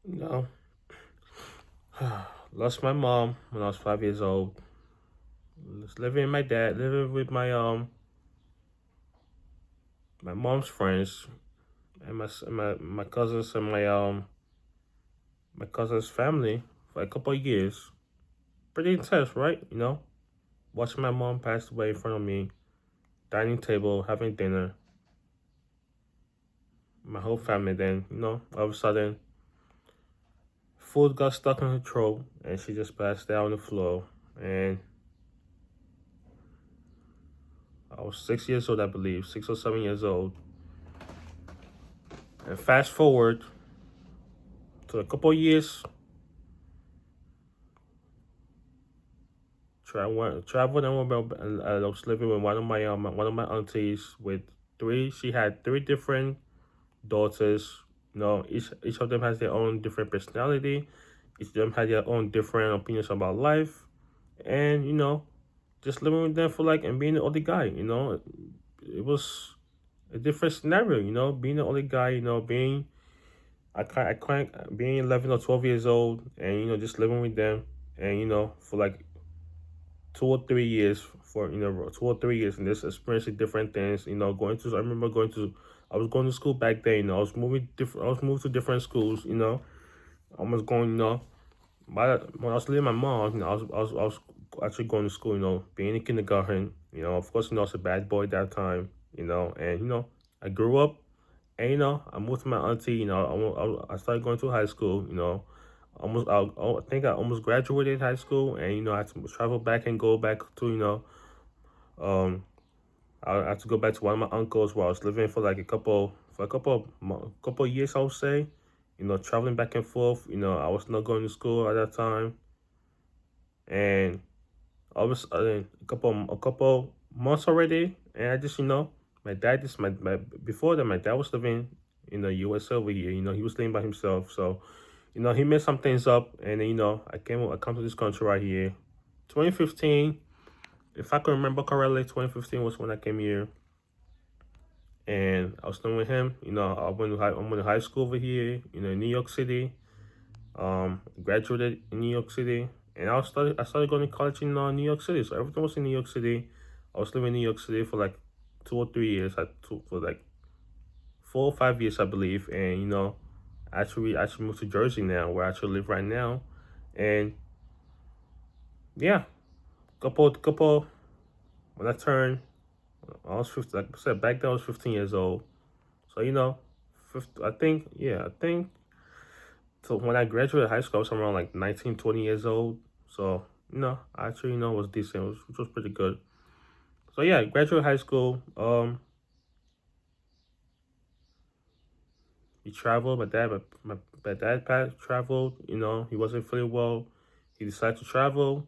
You know, lost my mom when I was 5 years old. Was living with my dad, living with my mom's friends and my cousins and my cousin's family for a couple of years. Pretty intense, right? Watching my mom pass away in front of me, dining table, having dinner, my whole family. Then all of a sudden, food got stuck in her throat, and she just passed out on the floor. And I was 6 years old, I believe, 6 or 7 years old. And fast forward to a couple of years, traveled and I was living with one of my aunties with three. She had three different daughters. Each of them has their own different personality. Each of them had their own different opinions about life, and just living with them for like and being the only guy. It was a different scenario. Being the only guy. Being I can't being 11 or 12 years old, and just living with them, and for like 2 or 3 years, for 2 or 3 years, and just experiencing different things. I remember I was going to school back then. I was moved to different schools. I was going. When I was leaving my mom, I was actually going to school. Being in kindergarten. Of course, I was a bad boy at that time. And I grew up, and I moved to my auntie. I started going to high school. I think I almost graduated high school, and I had to travel back and go back to um I had to go back to one of my uncles where I was living for like couple of years, I would say. Traveling back and forth. I was not going to school at that time, and I was a couple months already, and I just my dad just my before that my dad was living in the U.S. over here. He was living by himself, so he messed some things up, and then I come to this country right here, 2015. If I can remember correctly, 2015 was when I came here, and I was staying with him. I went to high school over here, in New York City. Graduated in New York City, and I started going to college in New York City. So everything was in New York City. I was living in New York City for like 2 or 3 years. For like 4 or 5 years, I believe. And I actually moved to Jersey now, where I actually live right now. And yeah, couple when I turned, I was 15. Like I said, back then I was 15 years old. So I think so. When I graduated high school, I was around like 19, 20 years old. So I actually was decent, which was pretty good. So yeah, graduated high school. We traveled. My dad traveled. He wasn't feeling well. He decided to travel,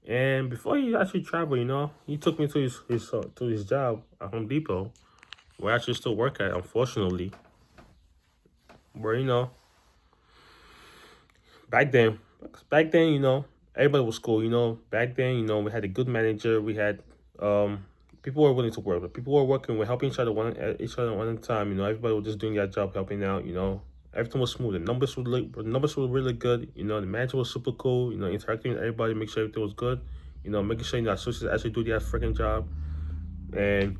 and before he actually traveled, he took me to his job at Home Depot, where I actually still work at. Unfortunately, where back then, back then, everybody was cool. Back then, we had a good manager. We had people were willing to work. But people were working. We're helping each other one at a time. Everybody was just doing their job, helping out. Everything was smooth. The numbers were really good. The manager was super cool. Interacting with everybody, make sure everything was good. Making sure associates actually do their freaking job. And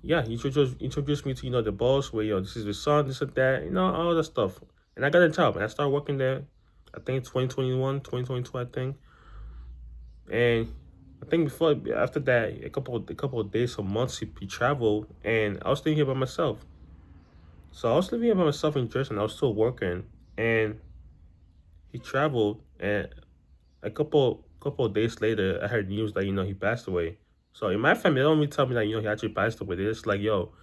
yeah, he introduced me to the boss, where this is the son, this and that, all that stuff. And I got a job, and I started working there. I think 2021, 2022, I think. And I think before after that, a couple of days or months, he traveled, and I was staying here by myself. So I was living here by myself in Jersey, and I was still working. And he traveled, and a couple of days later, I heard news that he passed away. So in my family, they don't really tell me that he actually passed away. They're just like, yo,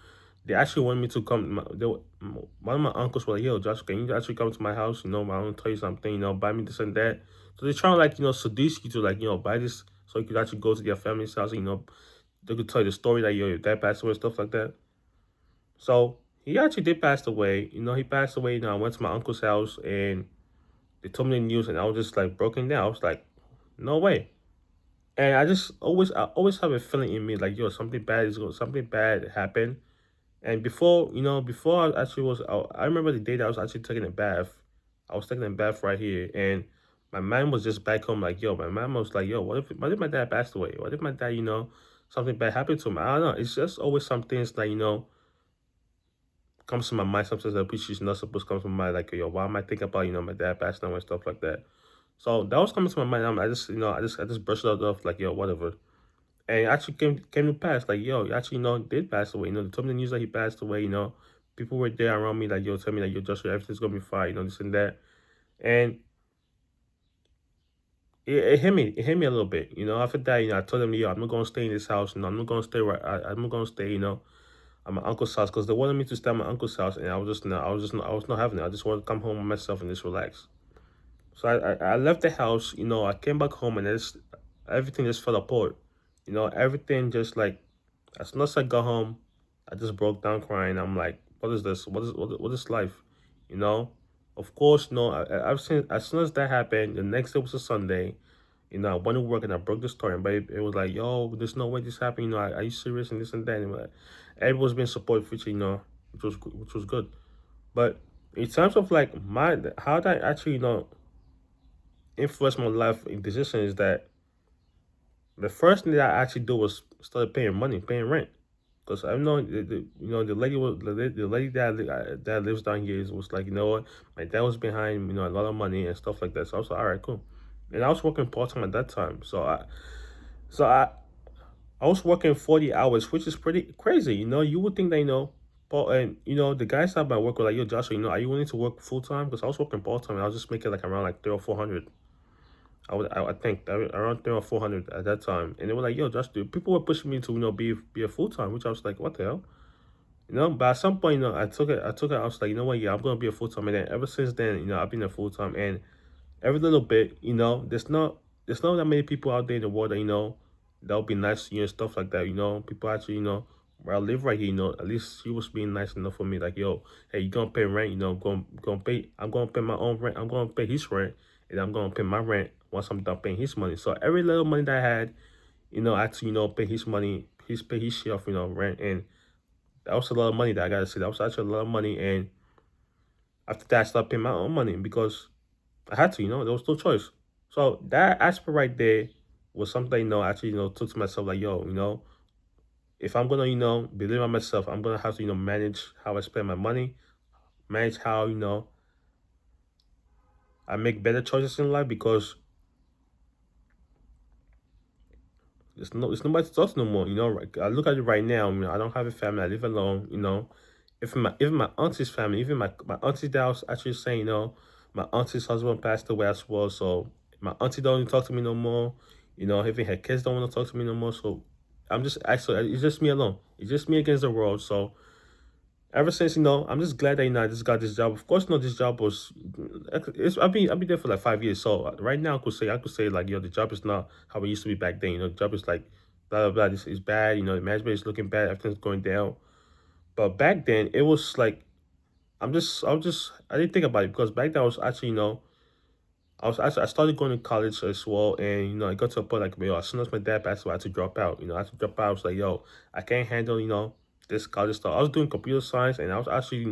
they actually wanted me to come. One of my uncles was like, "Yo, Josh, can you actually come to my house? I want to tell you something. Buy me this and that." So they're trying to like seduce you to like buy this so you could actually go to their family's house. They could tell you the story that your dad passed away and stuff like that. So he actually did pass away. He passed away. I went to my uncle's house, and they told me the news, and I was just like broken down. I was like, "No way." And I always have a feeling in me like, yo, something bad happened, And before, before I actually I remember the day that I was actually taking a bath. I was taking a bath right here, and my mom was just back home, like, yo, my mom was like, yo, what if my dad passed away? What if my dad, something bad happened to him? I don't know. It's just always some things that, comes to my mind, sometimes that which is not supposed to come to my mind, like, yo, why am I thinking about, my dad passing away and stuff like that? So that was coming to my mind. I just, I just brushed it off, like, yo, whatever. And it actually came to pass, like, yo, he actually, did pass away. They told me the news that he passed away. People were there around me, like, yo, tell me, like, yo, Joshua, everything's gonna be fine. This and that. And it hit me. It hit me a little bit. After that, I told them, yo, I'm not gonna stay in this house. I'm not gonna stay right. I'm not gonna stay. At my uncle's house because they wanted me to stay at my uncle's house, and I was not having it. I just wanted to come home with myself and just relax. So I left the house. I came back home, and everything just fell apart. Everything just like as soon as I got home, I just broke down crying. I'm like, what is this? What is life? You know. Of course, no. I've seen as soon as that happened, the next day was a Sunday. I went to work and I broke the story, but it was like, yo, there's no way this happened. Are you serious and this and that? And everyone's been supportive, which was good. But in terms of like how that actually influenced my life in decision is that the first thing that I actually do was started paying money, paying rent. Because I know the lady the lady that lives down here was like, what, my dad was behind a lot of money and stuff like that. So I was like, all right, cool. And I was working part time at that time, so I was working 40 hours, which is pretty crazy. You would think that but and the guys at my work were like, yo, Joshua, are you willing to work full time? Because I was working part time, and I was just making like around like 300 or 400. I think around 300 or 400 at that time, and they were like, "Yo, just do." People were pushing me to be a full time, which I was like, "What the hell?" But at some point, I took it. I took it. I was like, you know what? Yeah, I'm gonna be a full time, and then ever since then, I've been a full time, and every little bit, there's not that many people out there in the world that that'll be nice to you and stuff like that. People actually, where I live right here, at least she was being nice enough for me. Like, yo, hey, you gonna pay rent? I'm gonna pay my own rent. I'm gonna pay his rent, and I'm gonna pay my rent once I'm done paying his money. So every little money that I had, I had to, pay his money, pay his share of, rent, and that was a lot of money that I gotta say. That was actually a lot of money, and after that, I started paying my own money because I had to, there was no choice. So that aspect right there was something, actually, took to myself like, yo, if I'm gonna, believe in myself, I'm gonna have to, manage how I spend my money, manage how, I make better choices in life because it's nobody to talk to no more. I look at it right now. I don't have a family. I live alone. Even my auntie's family, even my auntie that I was actually saying, my auntie's husband passed away as well. So my auntie don't even talk to me no more. Even her kids don't want to talk to me no more. So I'm just actually it's just me alone. It's just me against the world. So ever since I'm just glad that I just got this job. Of course, this job was I've been there for like 5 years. So right now I could say like the job is not how it used to be back then. The job is like blah blah blah. This is bad. The management is looking bad. Everything's going down. But back then it was like I didn't think about it because back then I was actually I started going to college as well, and I got to a point like, as soon as my dad passed away, I had to drop out. I had to drop out. I was like, yo, I can't handle this college stuff. I was doing computer science, and I was actually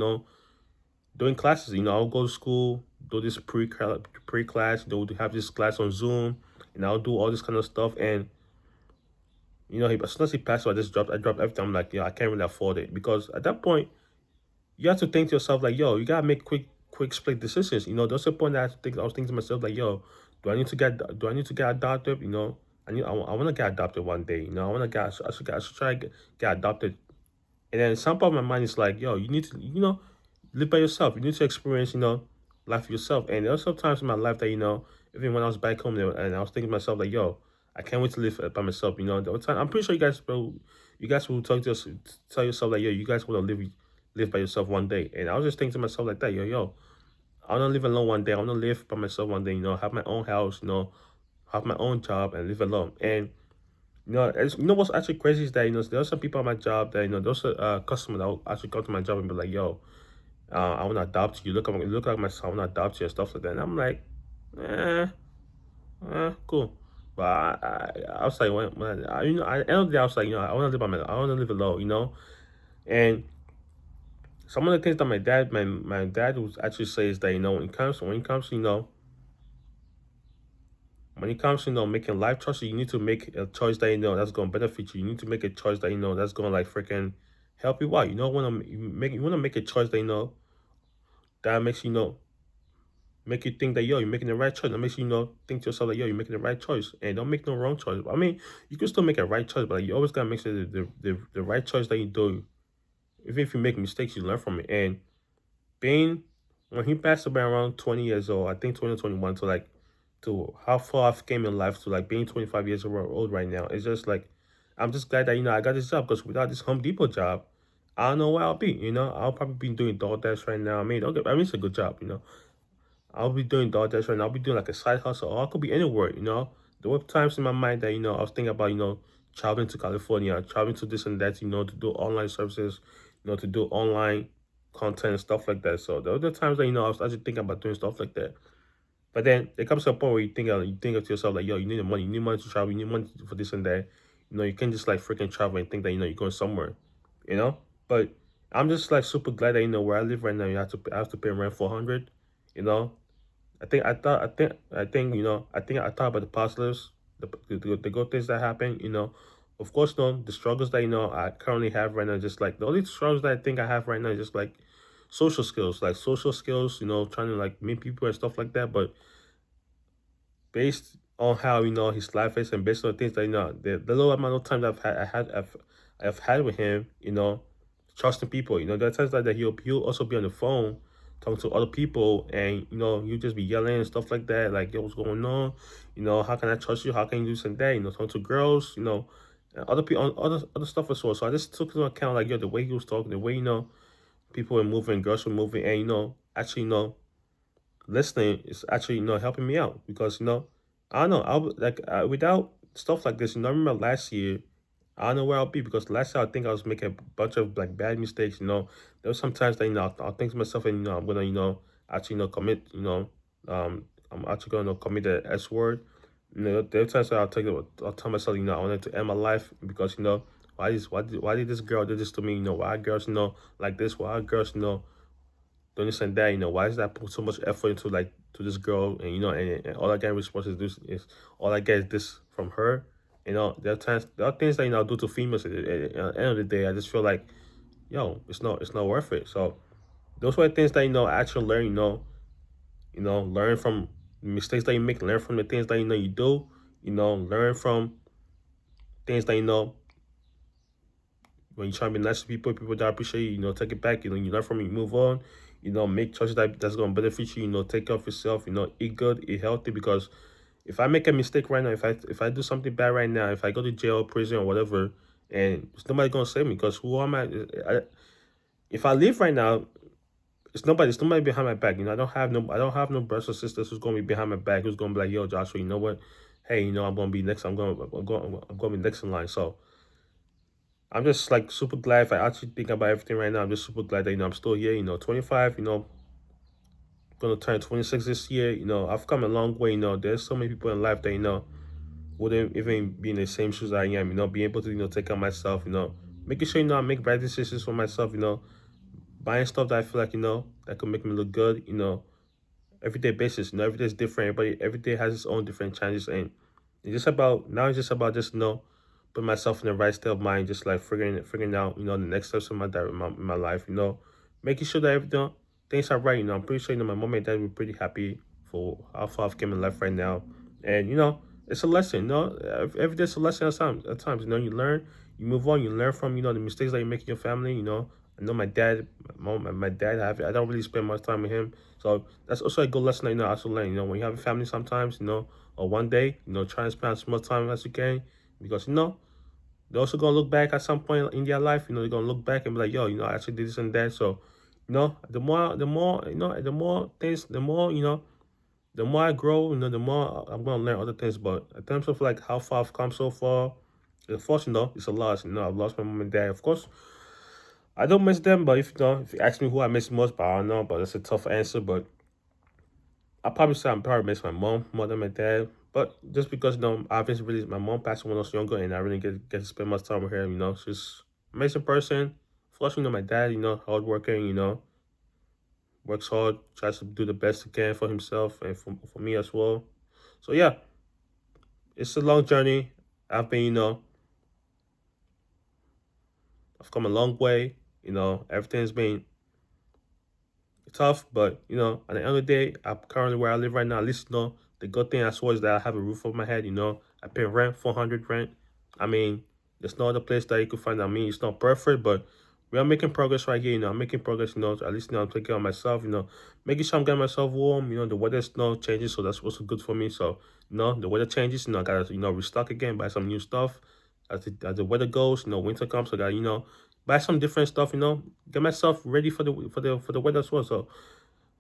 doing classes. I would go to school, do this pre class. Would have this class on Zoom, and I'll do all this kind of stuff. And as soon as he passed away, I dropped everything. I'm like, I can't really afford it because at that point you have to think to yourself like, yo, you gotta make quick split decisions. There's a point that I was thinking to myself like, yo, do I need to get adopted? I want to get adopted one day. I want to I should try to get adopted. And then some part of my mind is like, yo, you need to live by yourself. You need to experience life yourself. And there are some times in my life that even when I was back home there, and I was thinking to myself like, yo, I can't wait to live by myself. The whole time I'm pretty sure you guys will tell yourself like, yo, you guys want to live by yourself one day. And I was just thinking to myself like that, yo, I want to live alone one day. I want to live by myself one day. Have my own house. Have my own job and live alone. And what's actually crazy is that there are some people at my job that there's a customer that will actually come to my job and be like, yo, I want to adopt you. Look like my son. I want to adopt you and stuff like that. And I'm like, eh, cool. But I was like, when I, at the end of the day, I was like, I want to live alone. And some of the things that my dad would actually say is that, when it comes to making life choices, you need to make a choice that that's going to benefit you. You need to make a choice that that's going to like freaking help you out. You want to make a choice that that makes make you think that you're making the right choice. That makes you think to yourself that you're making the right choice, and don't make no wrong choice. I mean, you can still make a right choice, but like, you always gotta make sure that the right choice that you do, even if you make mistakes, you learn from it. And being when he passed away around 20 years old, I think 2021, to like to how far I've came in life to like being 25 years old right now. It's just like I'm just glad that I got this job, because without this Home Depot job, I don't know where I'll be. I'll probably be doing DoorDash right now. I mean, it's a good job. I'll be doing DoorDash right now. I'll be doing like a side hustle, or I could be anywhere. There were times in my mind that, I was thinking about, traveling to California, traveling to this and that, to do online services, to do online content and stuff like that. So there were the times that, I was actually thinking about doing stuff like that. But then it comes to a point where you think of to yourself like, yo, you need money to travel, you need money for this and that. You can't just like freaking travel and think that, you're going somewhere, you know? But I'm just like super glad that, where I live right now, I have to pay rent 400, you know? I thought about the positives, the good things that happen. Of course, the struggles that, I currently have right now, just like the only struggles that I think I have right now is just like social skills, trying to like meet people and stuff like that. But based on how his life is, and based on the things that the little amount of time that I've had with him, trusting people. There are times that he'll also be on the phone talking to other people, and you just be yelling and stuff like that, like, yo, what's going on? How can I trust you? How can you do this and that? Talking to girls, and other people, other stuff as well. So I just took into account, like, yo, the way he was talking, the way people were moving, girls were moving, and actually listening is actually helping me out, because I don't know, without stuff like this. I remember last year, I don't know where I'll be, because last year I think I was making a bunch of like bad mistakes. There was sometimes that I'll think to myself, and I'm gonna actually commit. I'm actually gonna commit the S word. There are times that I'll tell myself, I wanted to end my life, because why did this girl do this to me? Why girls like this? Why girls don't understand that, why is that put so much effort into like to this girl, and and all I get response is this, is all I get is this from her. There are things that I'll do to females. At the end of the day, I just feel like, yo, it's not worth it. So those were things that I actually learn. Learn from mistakes that you make, learn from the things that you do. Learn from things that when you try to be nice to people that appreciate you, take it back. You learn from it, you move on. Make choices that's gonna benefit you. Take care of yourself. Eat good, eat healthy. Because if I make a mistake right now, if I do something bad right now, if I go to jail, prison, or whatever, and it's nobody gonna save me, because who am if I leave right now, it's nobody behind my back. I don't have no brothers or sisters who's gonna be behind my back, who's gonna be like, yo, Joshua, you know what? Hey, I'm gonna be next. I'm gonna be next in line. So I'm just like super glad. If I actually think about everything right now, I'm just super glad that I'm still here. 25. Gonna turn 26 this year. I've come a long way. There's so many people in life that wouldn't even be in the same shoes I am. Being able to take care of myself. Making sure I make right decisions for myself. Buying stuff that I feel like that could make me look good. Everyday basis. Every day is different. Every day has its own different challenges, and it's just about just put myself in the right state of mind, just like figuring out the next steps in my life. Making sure that things are right. I'm pretty sure my mom and dad were pretty happy for how far I've come in life right now, and it's a lesson. Every day's a lesson at times. You learn, you move on, you learn from the mistakes that you make in your family. I know my dad, my dad. I don't really spend much time with him, so that's also a good lesson that I also learn. When you have a family, sometimes or one day, try and spend as much time as you can, because they're also gonna look back at some point in their life. They're gonna look back and be like, yo, I actually did this and that. So, the more things, the more I grow, the more I'm gonna learn other things. But in terms of like how far I've come so far, of course, it's a loss. I've lost my mom and dad. Of course, I don't miss them. But if you ask me who I miss most, but I don't know. But that's a tough answer. But I probably say I'm probably miss my mom more than my dad. But just because obviously really my mom passed when I was younger, and I really get to spend much time with her. She's an amazing person, course, my dad, hard working, works hard, tries to do the best he can for himself and for me as well. So yeah, it's a long journey. I've been, I've come a long way. Everything's been tough, but at the end of the day, I'm currently where I live right now. At least the good thing I saw is that I have a roof over my head. I pay rent, 400 rent. I mean, there's no other place that you could find. I mean, it's not perfect, but we are making progress right here. I'm making progress. At least I'm taking care of myself. Making sure I'm getting myself warm. The weather's not changing, so that's also good for me. So the weather changes. I gotta restock again, buy some new stuff. As the weather goes, winter comes, so I gotta buy some different stuff. Get myself ready for the weather as well. So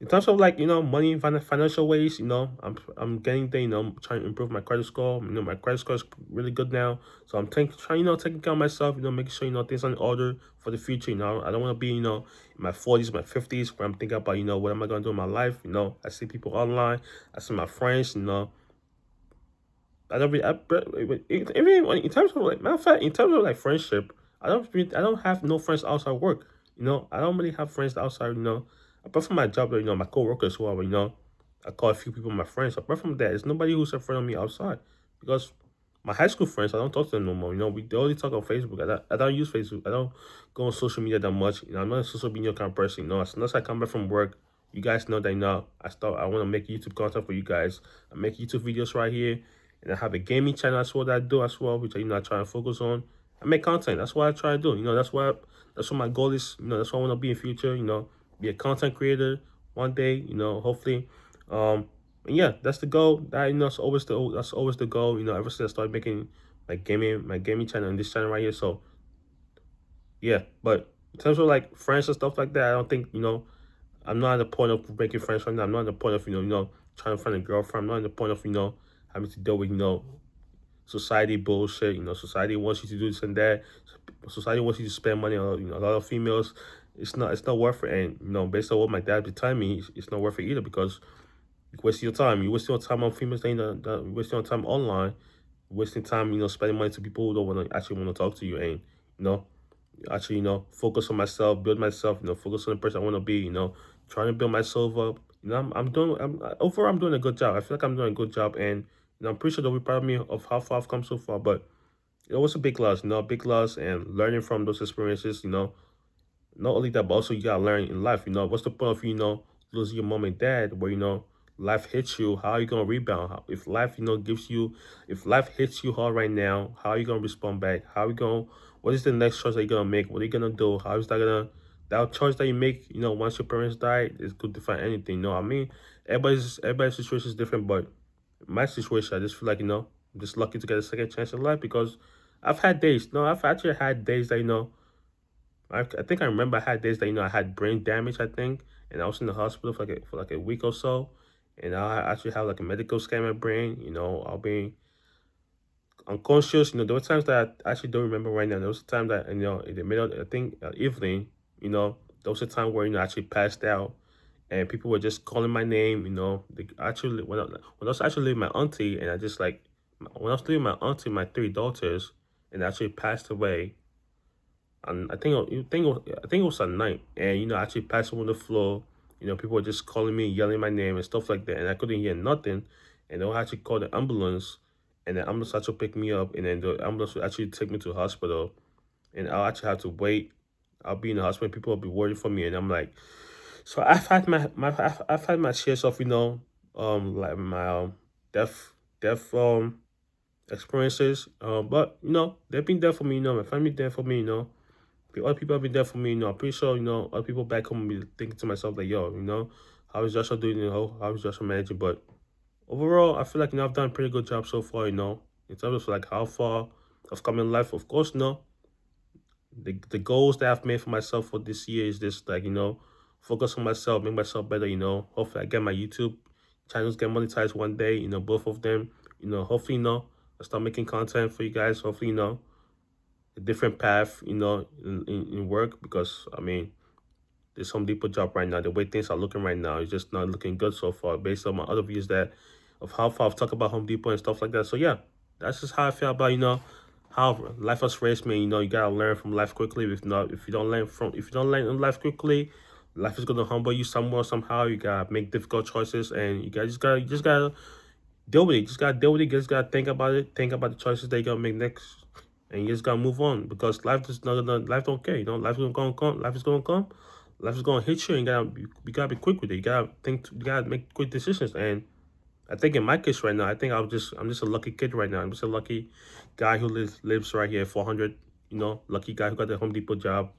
in terms of like money financial ways, I'm getting there. I'm trying to improve my credit score. My credit score is really good now, so I'm trying taking care of myself. Making sure things are in order for the future. I don't want to be in my 40s, my 50s, where I'm thinking about what am I gonna do in my life. I see people online, I see my friends. I don't really, even in terms of like matter of fact, in terms of like friendship, I don't have no friends outside work. I don't really have friends outside. Apart from my job, my coworkers who are I call a few people my friends. Apart from that, there's nobody who's a friend of me outside because my high school friends, I don't talk to them no more. They only talk on Facebook. I don't use Facebook. I don't go on social media that much. I'm not a social media kind of person. As soon as I come back from work, you guys know that I want to make YouTube content for you guys. I make YouTube videos right here, and I have a gaming channel as well that I do as well, which I try to focus on. I make content. That's what I try to do. That's what my goal is. That's what I want to be in future. Be a content creator one day. Hopefully. And yeah, that's the goal. That's always the goal. Ever since I started making my gaming channel and this channel right here. So yeah, but in terms of like friends and stuff like that, I don't think I'm not at the point of making friends right now. I'm not at the point of trying to find a girlfriend. I'm not at the point of having to deal with society bullshit. Society wants you to do this and that. Society wants you to spend money on a lot of females. It's not worth it. And based on what my dad be telling me, it's not worth it either because you waste your time. You waste your time on females. You waste your time online. Wasting time, spending money to people who don't want to talk to you, and you know, actually, focus on myself, build myself, focus on the person I want to be, trying to build myself up. Overall, I'm doing a good job. I feel like I'm doing a good job, and I'm pretty sure they'll be proud of me of how far I've come so far. But it was a big loss, big loss, and learning from those experiences, not only that, but also you gotta learn in life. What's the point of losing your mom and dad, where life hits you? How are you gonna rebound? If life if life hits you hard right now, how are you gonna respond back? How are you gonna? What is the next choice that you're gonna make? What are you gonna do? How is that choice that you make? Once your parents die, is good to find anything. I mean, everybody's situation is different, but my situation, I just feel like I'm just lucky to get a second chance in life because I've had days. No, I've actually had days that I think I remember I had days that I had brain damage. I think, and I was in the hospital for like a week or so, and I actually have like a medical scan in my brain. I'll be unconscious. There were times that I actually don't remember right now. There was a time that in the middle, I think evening. There was a time where I actually passed out, and people were just calling my name. They actually when I was actually leaving my auntie, and I just like when I was leaving my auntie, my three daughters, and I actually passed away. And I think it was at night, and I actually passed on the floor. People were just calling me, yelling my name and stuff like that, and I couldn't hear nothing. And they'll actually call the ambulance, and the ambulance actually pick me up, and then the ambulance will actually take me to the hospital, and I'll actually have to wait. I'll be in the hospital, people will be worried for me, and I'm like, so I've had my shares of like my death experiences, but they've been there for me. My family there for me. Other people have been there for me. I'm pretty sure, other people back home will be thinking to myself like, yo, how is Joshua doing? How is Joshua managing? But overall, I feel like, I've done a pretty good job so far, in terms of like how far I've come in life. Of course, the goals that I've made for myself for this year is just like, focus on myself, make myself better, hopefully I get my YouTube channels get monetized one day, both of them, hopefully, I start making content for you guys. Hopefully, a different path, in work because I mean, this Home Depot job right now, the way things are looking right now, is just not looking good so far based on my other views that of how far I've talked about Home Depot and stuff like that. So yeah, that's just how I feel about how life has raised me. You know, you gotta learn from life quickly. If you don't learn in life quickly, life is gonna humble you somewhere somehow. You gotta make difficult choices, and you just gotta deal with it. You just gotta deal with it. You just gotta think about it. Think about the choices that you're gonna make next, and you just gotta move on because life don't care. You know, life is gonna come. Life is gonna come. Life is gonna hit you, and you gotta be quick with it. You gotta you gotta make quick decisions, and I think in my case right now, I think I'm just a lucky kid right now. I'm just a lucky guy who lives right here, 400. You know, lucky guy who got the Home Depot job.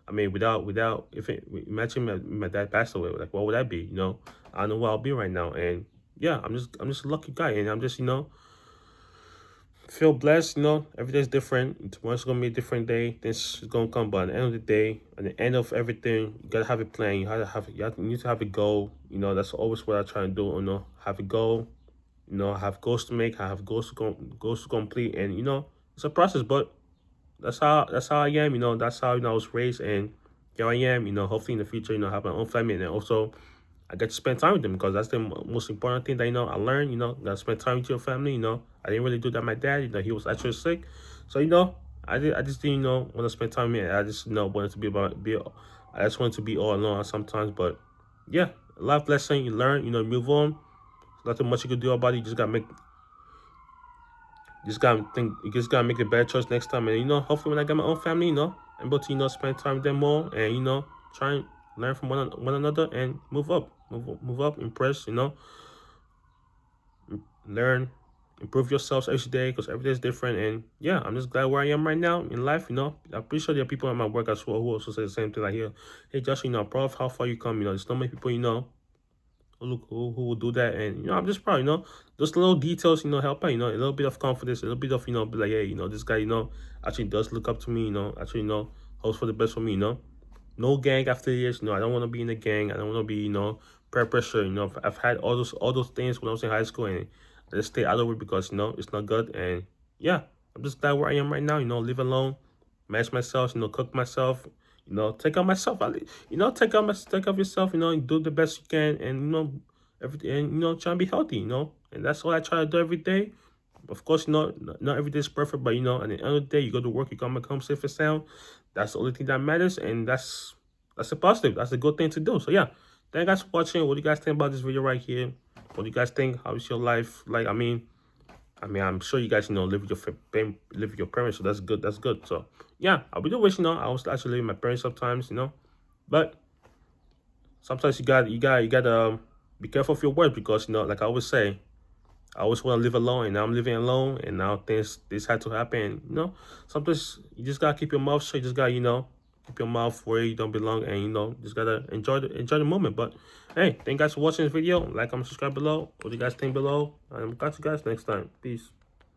I mean, without if it, imagine my dad passed away, like what would that be? You know, I don't know where I'll be right now, and yeah, I'm just a lucky guy, and I'm just feel blessed. You know, every day's different. Tomorrow's gonna be a different day. This is gonna come, but at the end of the day, at the end of everything, you gotta have a plan. You need to have a goal. You know, that's always what I try to do. You know, have a goal. You know, I have goals to make. I have goals to complete, and it's a process. But that's how I am. You know, that's how I was raised, and here I am. You know, hopefully in the future, I have my own family, and also I get to spend time with them because that's the most important thing that I learned. You know, gotta spend time with your family. You know, I didn't really do that. My dad, he was actually sick, so I just didn't want to spend time with him. I just wanted to I just wanted to be all alone sometimes. But yeah, a life lesson you learn. You know, move on. Nothing much you can do about it. You just gotta make a better choice next time. And hopefully when I get my own family, I'm able to spend time with them more, and try and learn from one another and move up, impress. Learn, improve yourselves every day because every day is different. And yeah, I'm just glad where I am right now in life. I'm pretty sure there are people at my work as well who also say the same thing. Like, hey Josh, proud of how far you come. There's so many people who will do that. And I'm just proud. Those little details help out. A little bit of confidence, a little bit of be like, hey, this guy actually does look up to me. Actually hopes for the best for me. No gang after years. I don't want to be in a gang. I don't want to be peer pressure. I've had all those things when I was in high school, and I just stay out of it because it's not good. And yeah, I'm just glad where I am right now. Live alone, manage myself. Cook myself. Take care of myself. Take care of yourself. Do the best you can, and everything. And try and be healthy. And that's what I try to do every day. Of course, not every day is perfect, but at the end of the day, you go to work, you come back home safe and sound. That's the only thing that matters, and that's a positive. That's a good thing to do. So yeah, thank you guys for watching. What do you guys think about this video right here? What do you guys think? How is your life? Like, I'm sure you guys live with live with your parents, so that's good. That's good. So yeah, I would do wish I was actually living with my parents sometimes, but sometimes you gotta be careful of your words because like I always say. I always want to live alone, and now I'm living alone, and now this had to happen. Sometimes you just gotta keep your mouth shut. You just gotta keep your mouth where you don't belong, and just gotta enjoy the moment. But hey, thank you guys for watching this video. Like, comment, subscribe below. What do you guys think below? And I'll catch you guys next time. Peace.